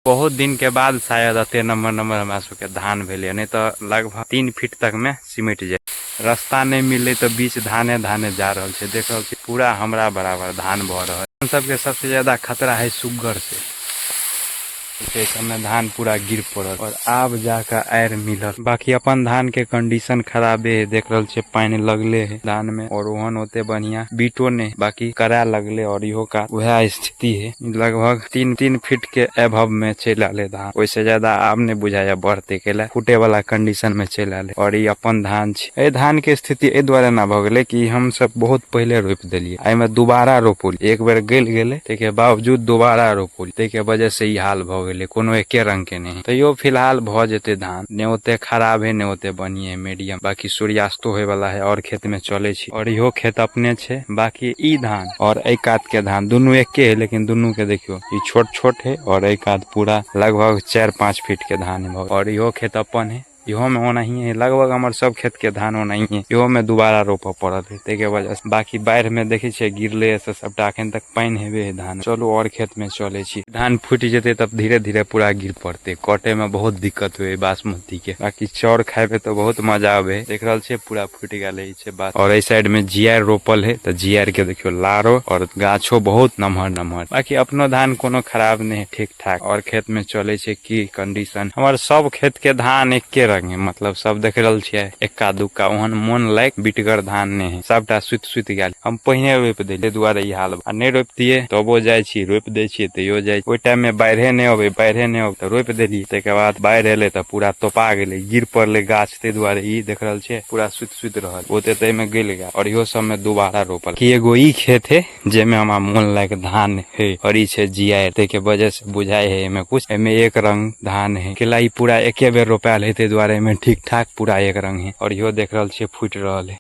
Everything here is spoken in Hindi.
बहुत दिन के बाद शायद अते नंबर हमरा सबके धान भेले, नहीं तो लगभग 3 फीट तक में सिमट जाए। रास्ता नहीं मिले तो बीच धाने जा रहल छै। देख रहल छी पूरा हमरा बराबर धान भऽ रहल। हम सबके सबसे ज्यादा खतरा है सुग्गर से। में धान पूरा गिर पड़ल और आब जाकर आयर मिलल। बाकी अपन धान के कंडीशन खराबे है। देख रहल छे पानी लगले है धान में और ओहन होते बढ़िया बीटो ने बाकी करा लगले और इहो का वह स्थिति है। लगभग 3 फीट के एभव में चल आले धान। वैसे ज्यादा आब ने बुझाया बढ़ते केला फूटे वाला कंडीशन में चल आले। और ये अपन धान छे। ए धान के स्थिति ए द्वारा ना भ गेले कि हम सब बहुत पहले रोप देलिए। आई में दोबारा रोपल एक बेर गल गेले तेके बावजूद दोबारा रोपल तेके वजह से ई हाल भ गेले। कोनो एके रंग के नहीं तैयो फिलहाल भ जेते धान। ने ओते खराब है ने ओते बढ़िया मीडियम। बाकी सूर्यास्तो होय वाला है और खेत में चले छी और इहो खेत अपने छे। बाकी ई धान और एक कात के धान दोनों एके है, लेकिन दोनों के देखियो ई छोट छोट है और एक कात पूरा लगभग 4-5 फीट के धान है। और इहो खेत अपन है। इहो में होना ही है। लगभग हमार सब खेत के धान होना ही है। इहो में दोबारा रोपा पड़ल है तेके वजह से। बाकी बाढ़ में देखे छे गिरले से सबटा अखन तक पानी हेबे है धान। चलो और खेत में चले छी। धान फूट जेते तब धीरे धीरे पूरा गिर पड़ते। कटे में बहुत दिक्कत हुए बासमती के। बाकी चौर खाए पे तो बहुत मजा आवे। देख रहल छे पूरा फूट गेले छे बात। और इस साइड में जीआर रोपल है तो जीआर के देखियो लारो और गाछो बहुत नमहर नमहर। बाकी अपनो धान कोनो खराब नहीं, ठीक ठाक। और खेत में चले छे की कंडीशन हमार सब खेत के धान एके रंग है। मतलब सब देख रहल छियै एक्का दुक्का ओहन मन लायक बिटगर धान ने है। सबटा सुत गेल। हम पहिने रोप देलिए दुआरे ई हाल। आ नहीं रोपतिए तबो जाय छी रोप दे छी तैयो जाय। ओइ टाइम में बाढ़े नहीं अबे तो रोप देली। तेके बाद बाढ़ एले तो पूरा तोपा गेले गिर पड़ले गाछ। ते दुआरे ई देख रहल छे पूरा सुत रहल ओते तै में गेल गया। और इहो सब में दोबारा रोपल कि एगो ई खेत है जे में हमरा मन लायक धान है और ई छे जीआर। तेके वजह से बुझाय है एमे कुछ एमे एक रंग धान है। केला ई पूरा एके बेर रोपायल है ते दुआरे में ठीक ठाक पूरा एक रंग है। और इहो देख रहल छे फूट रहल है।